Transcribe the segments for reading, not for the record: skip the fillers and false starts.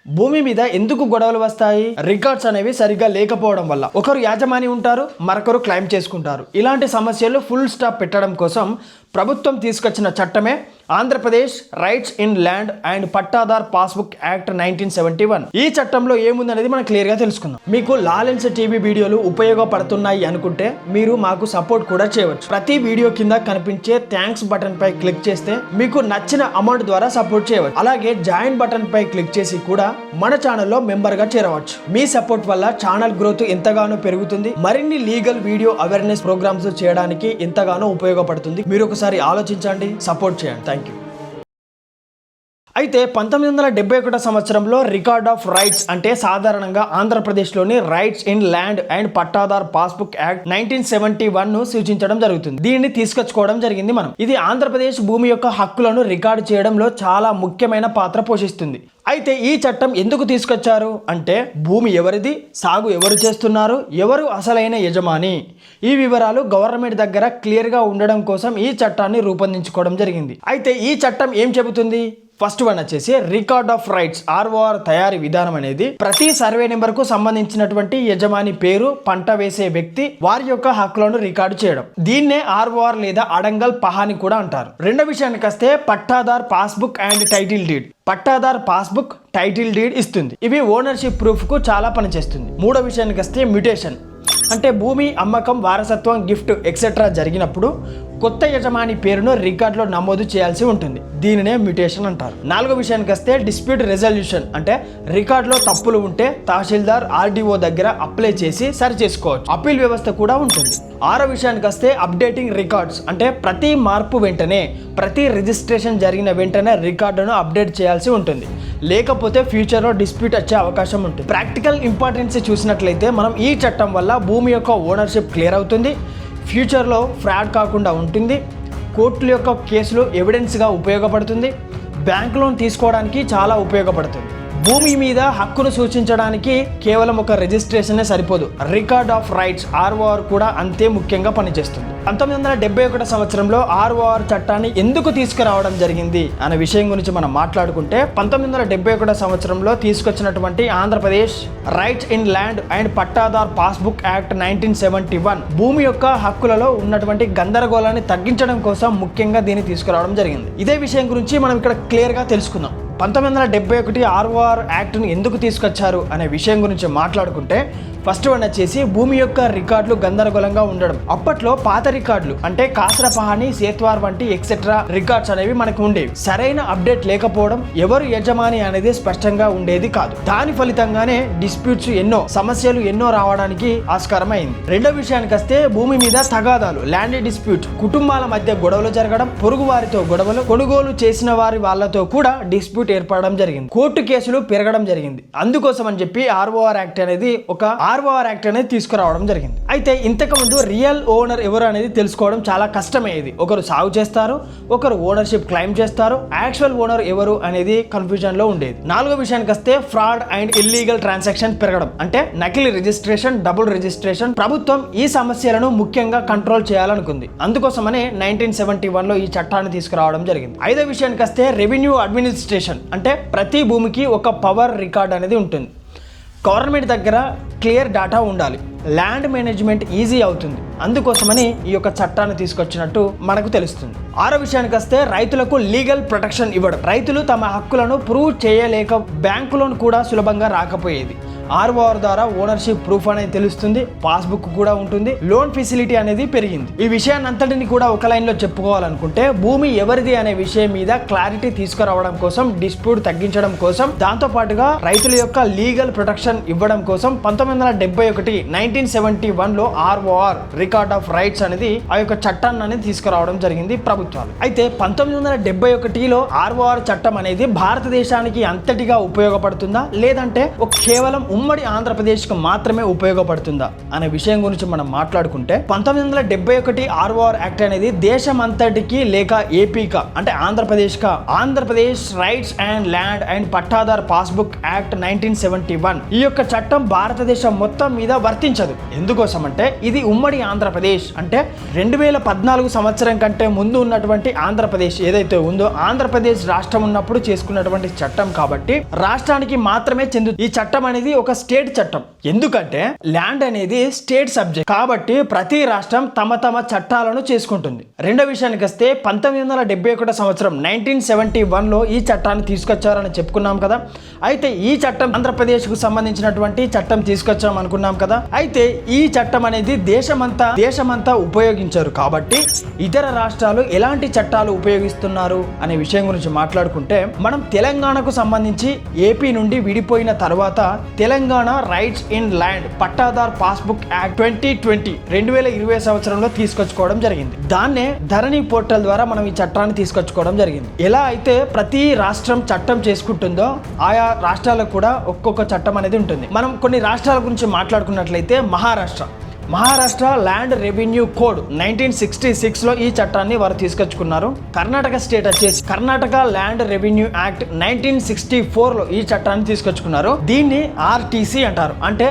భూమి మీద ఎందుకు గొడవలు వస్తాయి? రికార్డ్స్ అనేవి సరిగ్గా లేకపోవడం వల్ల. ఒకరు యాజమాని ఉంటారు, మరొకరు క్లెయిమ్ చేసుకుంటారు. ఇలాంటి సమస్యలు ఫుల్ స్టాప్ పెట్టడం కోసం ప్రభుత్వం తీసుకొచ్చిన చట్టమే Andhra Pradesh rights in land and pattadar passbook act 1971. ఈ చట్టంలో ఏముందనేది మనం క్లియర్ గా తెలుసుకుందాం. మీకు లాలెన్స్ టీవీ వీడియోలు ఉపయోగపడుతున్నాయి అనుకుంటే మీరు మాకు సపోర్ట్ కూడా చేయవచ్చు. ప్రతి వీడియో కింద కనిపించే థ్యాంక్స్ బటన్ పై క్లిక్ చేస్తే మీకు నచ్చిన అమౌంట్ ద్వారా సపోర్ట్ చేయవచ్చు. అలాగే జాయిన్ బటన్ పై క్లిక్ చేసి కూడా మన ఛానల్లో మెంబర్ గా చేరవచ్చు. మీ సపోర్ట్ వల్ల ఛానల్ గ్రోత్ ఎంతగానో పెరుగుతుంది. మరిన్ని లీగల్ వీడియో అవేర్నెస్ ప్రోగ్రామ్స్ చేయడానికి ఎంతగానో ఉపయోగపడుతుంది. మీరు ఒకసారి ఆలోచించండి, సపోర్ట్ చేయండి. Thank you. అయితే 1971 సంవత్సరంలో రికార్డ్ ఆఫ్ రైట్స్ అంటే సాధారణంగా ఆంధ్రప్రదేశ్లోని rights in land and pattadar passbook act 1971 సూచించడం జరుగుతుంది. దీన్ని తీసుకొచ్చుకోవడం జరిగింది మనం. ఇది ఆంధ్రప్రదేశ్ భూమి యొక్క హక్కులను రికార్డు చేయడంలో చాలా ముఖ్యమైన పాత్ర పోషిస్తుంది. అయితే ఈ చట్టం ఎందుకు తీసుకొచ్చారు అంటే భూమి ఎవరిది, సాగు ఎవరు చేస్తున్నారు, ఎవరు అసలైన యజమాని, ఈ వివరాలు గవర్నమెంట్ దగ్గర క్లియర్గా ఉండడం కోసం ఈ చట్టాన్ని రూపొందించుకోవడం జరిగింది. అయితే ఈ చట్టం ఏం చెబుతుంది? ఫస్ట్ వన్ వచ్చేసి రికార్డ్ ఆఫ్ రైట్స్ ఆర్ఓఆర్ తయారీ విధానం అనేది ప్రతి సర్వే నెంబర్ కు సంబంధించినటువంటి యజమాని పేరు, పంట వేసే వ్యక్తి, వారి యొక్క హక్కులను రికార్డు చేయడం. దీన్నే ఆర్ఓఆర్ లేదా అడంగల్ పహాని కూడా అంటారు. రెండో విషయానికి వస్తే pattadar passbook and title deed. Pattadar passbook, title deed ఇస్తుంది. ఇవి ఓనర్షిప్ ప్రూఫ్ కు చాలా పనిచేస్తుంది. మూడో విషయానికి వస్తే మ్యూటేషన్ అంటే భూమి అమ్మకం, వారసత్వం, గిఫ్ట్ ఎక్సెట్రా జరిగినప్పుడు కొత్త యజమాని పేరును రికార్డులో నమోదు చేయాల్సి ఉంటుంది. దీనినే మ్యూటేషన్ అంటారు. నాలుగో విషయానికి వస్తే డిస్ప్యూట్ రెజల్యూషన్ అంటే రికార్డులో తప్పులు ఉంటే తహసీల్దార్, ఆర్డీఓ దగ్గర అప్లై చేసి సరి చేసుకోవచ్చు. అప్పీల్ వ్యవస్థ కూడా ఉంటుంది. ఆరో విషయానికి వస్తే అప్డేటింగ్ రికార్డ్స్ అంటే ప్రతి మార్పు వెంటనే, ప్రతి రిజిస్ట్రేషన్ జరిగిన వెంటనే రికార్డును అప్డేట్ చేయాల్సి ఉంటుంది. లేకపోతే ఫ్యూచర్లో డిస్ప్యూట్ వచ్చే అవకాశం ఉంటుంది. ప్రాక్టికల్ ఇంపార్టెన్స్ చూసినట్లయితే మనం ఈ చట్టం వల్ల భూమి యొక్క ఓనర్షిప్ క్లియర్ అవుతుంది, ఫ్యూచర్లో ఫ్రాడ్ కాకుండా ఉంటుంది, కోర్టుల యొక్క కేసులు ఎవిడెన్స్గా ఉపయోగపడుతుంది, బ్యాంక్ లోన్ తీసుకోవడానికి చాలా ఉపయోగపడుతుంది. భూమి మీద హక్కును సూచించడానికి కేవలం ఒక రిజిస్ట్రేషనే సరిపోదు. రికార్డ్ ఆఫ్ రైట్స్ ఆర్ఓఆర్ కూడా అంతే ముఖ్యంగా పనిచేస్తుంది. 1971 సంవత్సరంలో ఆర్ఓఆర్ చట్టాన్ని ఎందుకు తీసుకురావడం జరిగింది అనే విషయం గురించి మనం మాట్లాడుకుంటే 1971 సంవత్సరంలో తీసుకొచ్చినటువంటి Andhra Pradesh rights in land and pattadar passbook act 1971 భూమి యొక్క హక్కులలో ఉన్నటువంటి గందరగోళాన్ని తగ్గించడం కోసం ముఖ్యంగా దీన్ని తీసుకురావడం జరిగింది. ఇదే విషయం గురించి మనం ఇక్కడ క్లియర్గా తెలుసుకుందాం. 1971 ఆర్ఓఆర్ యాక్ట్ను ఎందుకు తీసుకొచ్చారు అనే విషయం గురించి మాట్లాడుకుంటే ఫస్ట్ వన్ వచ్చేసి భూమి యొక్క రికార్డులు గందరగోళంగా ఉండడం. అప్పట్లో పాత రికార్డులు అంటే కాసర పహాని, సేత్వార్ వంటి ఎక్సెట్రా రికార్డ్స్ అనేవి మనకు ఉండేవి. సరైన అప్డేట్ లేకపోవడం, ఎవరు యజమాని అనేది స్పష్టంగా ఉండేది కాదు. దాని ఫలితంగానే డిస్ప్యూట్స్ సమస్యలు ఎన్నో రావడానికి ఆస్కారం అయింది. రెండో విషయానికి వస్తే భూమి మీద తగాదాలు, ల్యాండ్ డిస్ప్యూట్, కుటుంబాల మధ్య గొడవలు జరగడం, పొరుగు వారితో గొడవలు, కొనుగోలు చేసిన వారి వాళ్ళతో కూడా డిస్ప్యూట్ ఏర్పడడం జరిగింది. కోర్టు కేసులు పెరగడం జరిగింది. అందుకోసం అని చెప్పి ఆర్ఓఆర్ యాక్ట్ అనేది తీసుకురావడం జరిగింది. అయితే ఇంతకు ముందు రియల్ ఓనర్ ఎవరు అనేది తెలుసుకోవడం చాలా కష్టమయ్యేది. ఒకరు సాగు చేస్తారు, ఒకరు ఓనర్షిప్ క్లెయిమ్ చేస్తారు. యాక్చువల్ ఓనర్ ఎవరు అనేది కన్ఫ్యూజన్ లో ఉండేది. నాలుగో విషయానికి వస్తే ఫ్రాడ్ అండ్ ఇల్లీగల్ ట్రాన్సాక్షన్ పెరగడం అంటే నకిలీ రిజిస్ట్రేషన్, డబుల్ రిజిస్ట్రేషన్. ప్రభుత్వం ఈ సమస్యలను ముఖ్యంగా కంట్రోల్ చేయాలనుకుంది. అందుకోసమనే 1971 ఈ చట్టాన్ని తీసుకురావడం జరిగింది. ఐదో విషయానికి వస్తే రెవెన్యూ అడ్మినిస్ట్రేషన్ అంటే ప్రతి భూమికి ఒక పవర్ రికార్డ్ అనేది ఉంటుంది. గవర్నమెంట్ దగ్గర క్లియర్ డేటా ఉండాలి, ల్యాండ్ మేనేజ్మెంట్ ఈజీ అవుతుంది. అందుకోసమని ఈ యొక్క చట్టాన్ని తీసుకొచ్చినట్టు మనకు తెలుస్తుంది. ఆరో విషయానికి వస్తే రైతులకు లీగల్ ప్రొటెక్షన్ ఇవ్వడం. రైతులు తమ హక్కులను ప్రూవ్ చేయలేక బ్యాంకు లోన్ కూడా సులభంగా రాకపోయేది. ఆర్ఓఆర్ ద్వారా ఓనర్షిప్ ప్రూఫ్ అనేది తెలుస్తుంది, పాస్బుక్ కూడా ఉంటుంది, లోన్ ఫెసిలిటీ అనేది పెరిగింది. ఈ విషయాన్ని అంతటిని కూడా ఒక లైన్ లో చెప్పుకోవాలనుకుంటే భూమి ఎవరిది అనే విషయం మీద క్లారిటీ తీసుకురావడం కోసం, డిస్ప్యూట్ తగ్గించడం కోసం, దాంతో పాటుగా రైతుల యొక్క లీగల్ ప్రొటెక్షన్ ఇవ్వడం కోసం 1971 ఆర్ఓఆర్ రికార్డ్ ఆఫ్ రైట్స్ అనేది ఆ యొక్క చట్టాన్ని అనేది తీసుకురావడం జరిగింది ప్రభుత్వాలు. అయితే 1971 ఆర్ఓఆర్ చట్టం అనేది భారతదేశానికి అంతటిగా ఉపయోగపడుతుందా లేదంటే కేవలం ఉమ్మడి ఆంధ్రప్రదేశ్కి మాత్రమే ఉపయోగపడుతుందా అనే విషయం గురించి మనం మాట్లాడుకుంటే 1971 ఆర్ఓఆర్ యాక్ట్ అనేది దేశమంతటికి లేక ఏపీకా అంటే Andhra Pradesh rights and land and pattadar passbook act 1971 ఈ యొక్క చట్టం భారతదేశం మొత్తం మీద వర్తించదు. ఎందుకోసం అంటే ఇది ఉమ్మడి ఆంధ్రప్రదేశ్ అంటే 2014 సంవత్సరం కంటే ముందు ఉన్నటువంటి ఆంధ్రప్రదేశ్ ఏదైతే ఉందో ఆంధ్రప్రదేశ్ రాష్ట్రం ఉన్నప్పుడు చేసుకున్నటువంటి చట్టం కాబట్టి రాష్ట్రానికి మాత్రమే చెందుతుంది. ఈ చట్టం అనేది ఒక స్టేట్ చట్టం. ఎందుకంటే ల్యాండ్ అనేది స్టేట్ సబ్జెక్ట్ కాబట్టి ప్రతి రాష్ట్రం తమ చట్టాలను చేసుకుంటుంది. రెండో విషయానికి వస్తే 1971 సంవత్సరం 1971లో ఈ చట్టాన్ని తీసుకొచ్చారని చెప్పుకున్నాం కదా. అయితే ఈ చట్టం ఆంధ్రప్రదేశ్కు సంబంధించినటువంటి చట్టం తీసుకొచ్చాం అనుకున్నాం కదా. అయితే ఈ చట్టం అనేది దేశమంతా ఉపయోగించారు కాబట్టి ఇతర రాష్ట్రాలు ఎలాంటి చట్టాలు ఉపయోగిస్తున్నారు అనే విషయం గురించి మాట్లాడుకుంటే మనం తెలంగాణకు సంబంధించి ఏపీ నుండి విడిపోయిన తర్వాత Telangana rights in land pattadar passbook act 2020 సంవత్సరంలో తీసుకొచ్చుకోవడం జరిగింది. దాన్నే ధరణి పోర్టల్ ద్వారా మనం ఈ చట్టాన్ని తీసుకొచ్చుకోవడం జరిగింది. ఎలా అయితే ప్రతి రాష్ట్రం చట్టం చేసుకుంటుందో ఆయా రాష్ట్రాలకు కూడా ఒక్కొక్క చట్టం అనేది ఉంటుంది. మనం కొన్ని రాష్ట్రాల గురించి మాట్లాడుకున్నట్లయితే మహారాష్ట్ర ల్యాండ్ రెవెన్యూ కోడ్ 1966లో ఈ చట్టాన్ని వారు తీసుకొచ్చుకున్నారు. కర్ణాటక స్టేట్ వచ్చేసి కర్ణాటక ల్యాండ్ రెవెన్యూ యాక్ట్ 1964లో ఈ చట్టాన్ని తీసుకొచ్చుకున్నారు. దీన్ని ఆర్టీసీ అంటారు, అంటే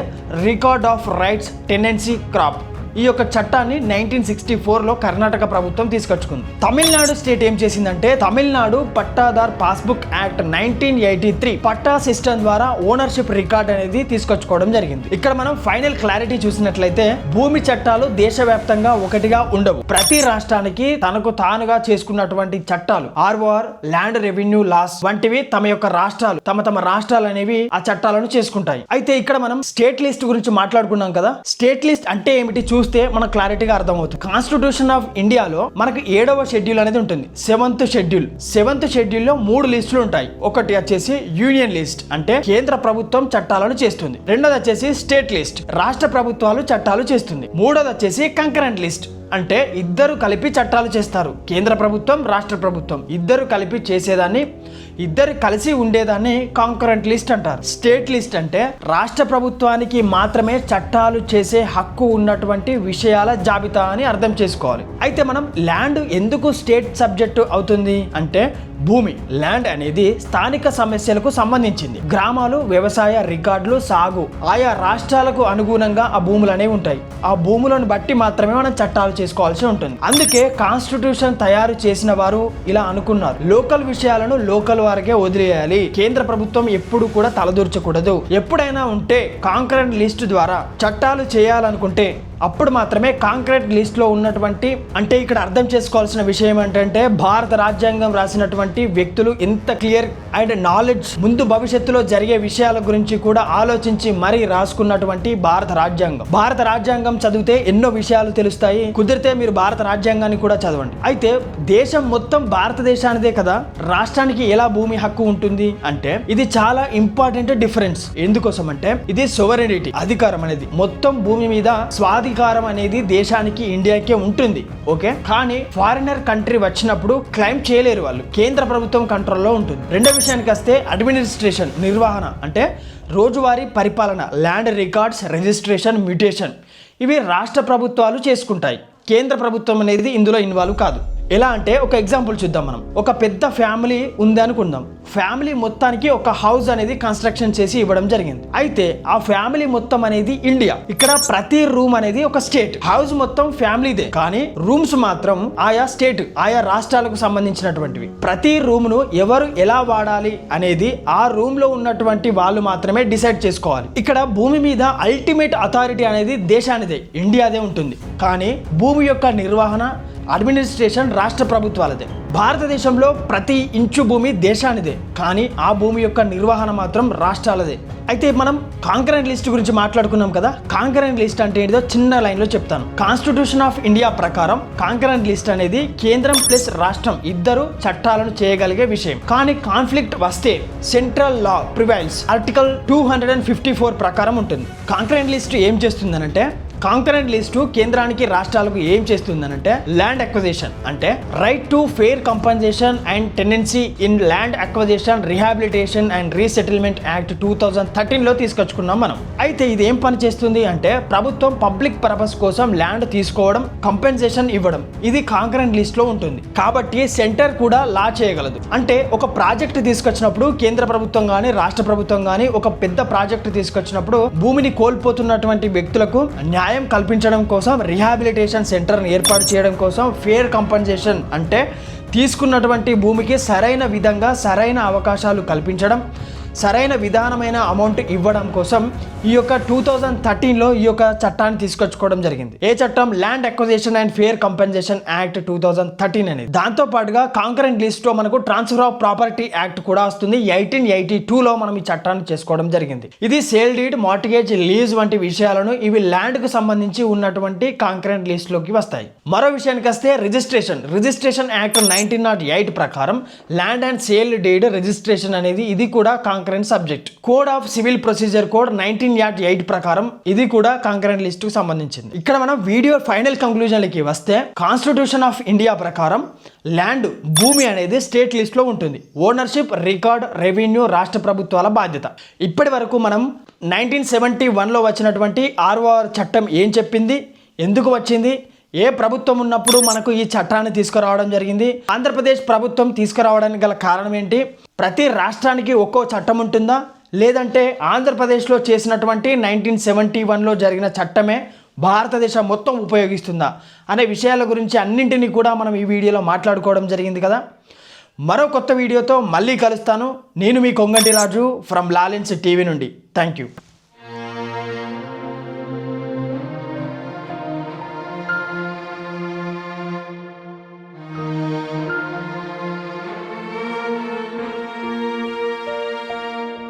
record of rights tenancy crop. ఈ యొక్క చట్టాన్ని 1964లో కర్ణాటక ప్రభుత్వం తీసుకొచ్చుకుంది. తమిళనాడు స్టేట్ ఏం చేసిందంటే తమిళనాడు పట్టాదార్ పాస్బుక్ యాక్ట్ 1983 పట్టా సిస్టమ్ ద్వారా ఓనర్షిప్ రికార్డ్ అనేది తీసుకొచ్చుకోవడం జరిగింది. ఇక్కడ మనం ఫైనల్ క్లారిటీ చూసినట్లయితే భూమి చట్టాలు దేశవ్యాప్తంగా ఒకటిగా ఉండవు. ప్రతి రాష్ట్రానికి తనకు తానుగా చేసుకున్నటువంటి చట్టాలు ఆర్ఓఆర్ ల్యాండ్ రెవెన్యూ లాస్ వంటివి తమ రాష్ట్రాలు అనేవి ఆ చట్టాలను చేసుకుంటాయి. అయితే ఇక్కడ మనం స్టేట్ లిస్ట్ గురించి మాట్లాడుకున్నాం కదా. స్టేట్ లిస్ట్ అంటే ఏమిటి చూస్తే మనకు క్లారిటీగా అర్థమవుతుంది. కాన్స్టిట్యూషన్ ఆఫ్ ఇండియాలో మనకు 7వ షెడ్యూల్ అనేది ఉంటుంది. 7th షెడ్యూల్లో 3 లిస్టులు ఉంటాయి. ఒకటి వచ్చేసి యూనియన్ లిస్ట్ అంటే కేంద్ర ప్రభుత్వం చట్టాలను చేస్తుంది. రెండోది వచ్చేసి స్టేట్ లిస్ట్ రాష్ట్ర ప్రభుత్వాలు చట్టాలు చేస్తుంది. మూడోది వచ్చేసి కంకరెంట్ లిస్ట్ అంటే ఇద్దరు కలిపి చట్టాలు చేస్తారు. కేంద్ర ప్రభుత్వం రాష్ట్ర ప్రభుత్వం ఇద్దరు కలిపి చేసేదాన్ని ఇద్దరు కలిసి ఉండేదాన్ని కాంకరెంట్ లిస్ట్ అంటారు. స్టేట్ లిస్ట్ అంటే రాష్ట్ర ప్రభుత్వానికి మాత్రమే చట్టాలు చేసే హక్కు ఉన్నటువంటి విషయాల జాబితా అని అర్థం చేసుకోవాలి. అయితే మనం ల్యాండ్ ఎందుకు స్టేట్ సబ్జెక్టు అవుతుంది అంటే భూమి ల్యాండ్ అనేది స్థానిక సమస్యలకు సంబంధించింది. గ్రామాలు వ్యవసాయ రికార్డులు సాగు ఆయా రాష్ట్రాలకు అనుగుణంగా ఆ భూములు అనేవి ఉంటాయి. ఆ భూములను బట్టి మాత్రమే మనం చట్టాలు చేసుకోవాల్సి ఉంటుంది. అందుకే కాన్స్టిట్యూషన్ తయారు చేసిన వారు ఇలా అనుకున్నారు, లోకల్ విషయాలను లోకల్ వారికే వదిలేయాలి, కేంద్ర ప్రభుత్వం ఎప్పుడు కూడా తలదూర్చకూడదు. ఎప్పుడైనా ఉంటే కాంకరెంట్ లిస్ట్ ద్వారా చట్టాలు చేయాలనుకుంటే అప్పుడు మాత్రమే కాంక్రీట్ లిస్ట్లో ఉన్నటువంటి అంటే ఇక్కడ అర్థం చేసుకోవాల్సిన విషయం ఏంటంటే భారత రాజ్యాంగం రాసినటువంటి వ్యక్తులు ఎంత క్లియర్ అండ్ నాలెడ్జ్ ముందు భవిష్యత్తులో జరిగే విషయాల గురించి కూడా ఆలోచించి మరీ రాసుకున్నటువంటి భారత రాజ్యాంగం చదివితే ఎన్నో విషయాలు తెలుస్తాయి. కుదిరితే మీరు భారత రాజ్యాంగాన్ని కూడా చదవండి. అయితే దేశం మొత్తం భారతదేశానిదే కదా, రాష్ట్రానికి ఎలా భూమి హక్కు ఉంటుంది అంటే ఇది చాలా ఇంపార్టెంట్ డిఫరెన్స్. ఎందుకోసం అంటే ఇది సోవరెనిటీ అధికారం అనేది మొత్తం భూమి మీద అధికారం అనేది దేశానికి ఇండియాకే ఉంటుంది. ఓకే, కానీ ఫారినర్ కంట్రీ వచ్చినప్పుడు క్లైమ్ చేయలేరు, వాళ్ళు కేంద్ర ప్రభుత్వం కంట్రోల్లో ఉంటుంది. రెండో విషయానికి వస్తే అడ్మినిస్ట్రేషన్ నిర్వహణ అంటే రోజువారీ పరిపాలన ల్యాండ్ రికార్డ్స్ రిజిస్ట్రేషన్ మ్యూటేషన్ ఇవి రాష్ట్ర ప్రభుత్వాలు చేసుకుంటాయి. కేంద్ర ప్రభుత్వం అనేది ఇందులో ఇన్వాల్వ్ కాదు. ఎలా అంటే ఒక ఎగ్జాంపుల్ చూద్దాం. మనం ఒక పెద్ద ఫ్యామిలీ ఉంది అనుకుందాం. ఫ్యామిలీ మొత్తానికి ఒక హౌస్ అనేది కన్స్ట్రక్షన్ చేసి ఇవ్వడం జరిగింది. అయితే ఆ ఫ్యామిలీ మొత్తం అనేది ఇండియా. ఇక్కడ ప్రతి రూమ్ అనేది ఒక స్టేట్. హౌస్ మొత్తం ఫ్యామిలీదే, కానీ రూమ్స్ మాత్రం ఆయా రాష్ట్రాలకు సంబంధించినటువంటివి. ప్రతి రూమ్ ను ఎవరు ఎలా వాడాలి అనేది ఆ రూమ్ లో ఉన్నటువంటి వాళ్ళు మాత్రమే డిసైడ్ చేసుకోవాలి. ఇక్కడ భూమి మీద అల్టిమేట్ అథారిటీ అనేది దేశానిదే, ఇండియాదే ఉంటుంది. కానీ భూమి యొక్క నిర్వహణ అడ్మినిస్ట్రేషన్ రాష్ట్ర ప్రభుత్వాలదే. భారతదేశంలో ప్రతి ఇంచు భూమి దేశానిదే, కానీ ఆ భూమి యొక్క నిర్వహణ మాత్రం రాష్ట్రాలదే. అయితే మనం కాంకరెంట్ లిస్ట్ గురించి మాట్లాడుకున్నాం కదా. కాంకరెంట్ లిస్ట్ అంటే ఏంటిదో చిన్న లైన్లో చెప్తాను. కాన్స్టిట్యూషన్ ఆఫ్ ఇండియా ప్రకారం కాంకరెంట్ లిస్ట్ అనేది కేంద్రం ప్లస్ రాష్ట్రం ఇద్దరు చట్టాలను చేయగలిగే విషయం. కానీ కాన్ఫ్లిక్ట్ వస్తే సెంట్రల్ లా ప్రివైల్స్ ఆర్టికల్ 254 ప్రకారం ఉంటుంది. కాంకరెంట్ లిస్ట్ ఏం చేస్తుందనంటే కాంకరెంట్ లిస్టు కేంద్రానికి రాష్ట్రాలకు ఏం చేస్తుందనంటే ల్యాండ్ అక్విజిషన్ అంటే right to fair compensation and tenancy in land acquisition rehabilitation and resettlement act 2013 లో తీసుకొచ్చుకున్నాం మనం. అయితే ఇది ఏం పని చేస్తుంది అంటే ప్రభుత్వం పబ్లిక్ పర్పస్ కోసం ల్యాండ్ తీసుకోవడం, కంపెన్సేషన్ ఇవ్వడం, ఇది కాంకరెంట్ లిస్ట్ లో ఉంటుంది. కాబట్టి సెంటర్ కూడా లా చేయగలదు. అంటే ఒక ప్రాజెక్ట్ తీసుకొచ్చినప్పుడు కేంద్ర ప్రభుత్వం కానీ రాష్ట్ర ప్రభుత్వం కానీ ఒక పెద్ద ప్రాజెక్ట్ తీసుకొచ్చినప్పుడు భూమిని కోల్పోతున్నటువంటి వ్యక్తులకు న్యాయం కల్పించడం కోసం రిహాబిలిటేషన్ సెంటర్ని ఏర్పాటు చేయడం కోసం ఫేర్ కంపెన్సేషన్ అంటే తీసుకున్నటువంటి భూమికి సరైన విధంగా సరైన అవకాశాలు కల్పించడం, సరైన విధానమైన అమౌంట్ ఇవ్వడం కోసం ఈ యొక్క 2013లో ఈ యొక్క చట్టాన్ని తీసుకొచ్చుకోవడం జరిగింది. ఏ చట్టం? Land acquisition and fair compensation act 2013 అనేది. దాంతో పాటుగా కాంకరెంట్ లిస్ట్ లో మనకు ట్రాన్స్ఫర్ ఆఫ్ ప్రాపర్టీ యాక్ట్ కూడా వస్తుంది. 1882లో మనం ఈ చట్టాన్ని చేసుకోవడం జరిగింది. ఇది సేల్ డీడ్, మార్టిగేజ్, లీజ్ వంటి విషయాలను ఇవి ల్యాండ్ కు సంబంధించి ఉన్నటువంటి కాంకరెంట్ లిస్ట్ లోకి వస్తాయి. మరో విషయానికి వస్తే రిజిస్ట్రేషన్ యాక్ట్ 1908 ప్రకారం land and sale deed registration అనేది ఇది కూడా concurrent subject. Code of civil procedure code 1908 ప్రకారం ఇది కూడా కాంకరెంట్ లిస్ట్ కు సంబంధించింది. ఇక్కడ మనం వీడియో ఫైనల్ కంక్లూజన్లకి వస్తే కాన్స్టిట్యూషన్ ఆఫ్ ఇండియా ప్రకారం ల్యాండ్ భూమి అనేది స్టేట్ లిస్ట్ లో ఉంటుంది. ఓనర్షిప్, రికార్డ్, రెవెన్యూ రాష్ట్ర ప్రభుత్వాల బాధ్యత. ఇప్పటి వరకు మనం 1971లో వచ్చినటువంటి ROR చట్టం ఏం చెప్పింది, ఎందుకు వచ్చింది, ఏ ప్రభుత్వం ఉన్నప్పుడు మనకు ఈ చట్టాన్ని తీసుకురావడం జరిగింది, ఆంధ్రప్రదేశ్ ప్రభుత్వం తీసుకురావడానికి గల కారణం ఏంటి, ప్రతి రాష్ట్రానికి ఒక్కో చట్టం ఉంటుందా, లేదంటే ఆంధ్రప్రదేశ్లో చేసినటువంటి 1971లో జరిగిన చట్టమే భారతదేశం మొత్తం ఉపయోగిస్తుందా అనే విషయాల గురించి అన్నింటినీ కూడా మనం ఈ వీడియోలో మాట్లాడుకోవడం జరిగింది కదా. మరో కొత్త వీడియోతో మళ్ళీ కలుస్తాను. నేను మీ కొంగంటి రాజు ఫ్రమ్ లాలెన్స్ టీవీ నుండి. Thank you.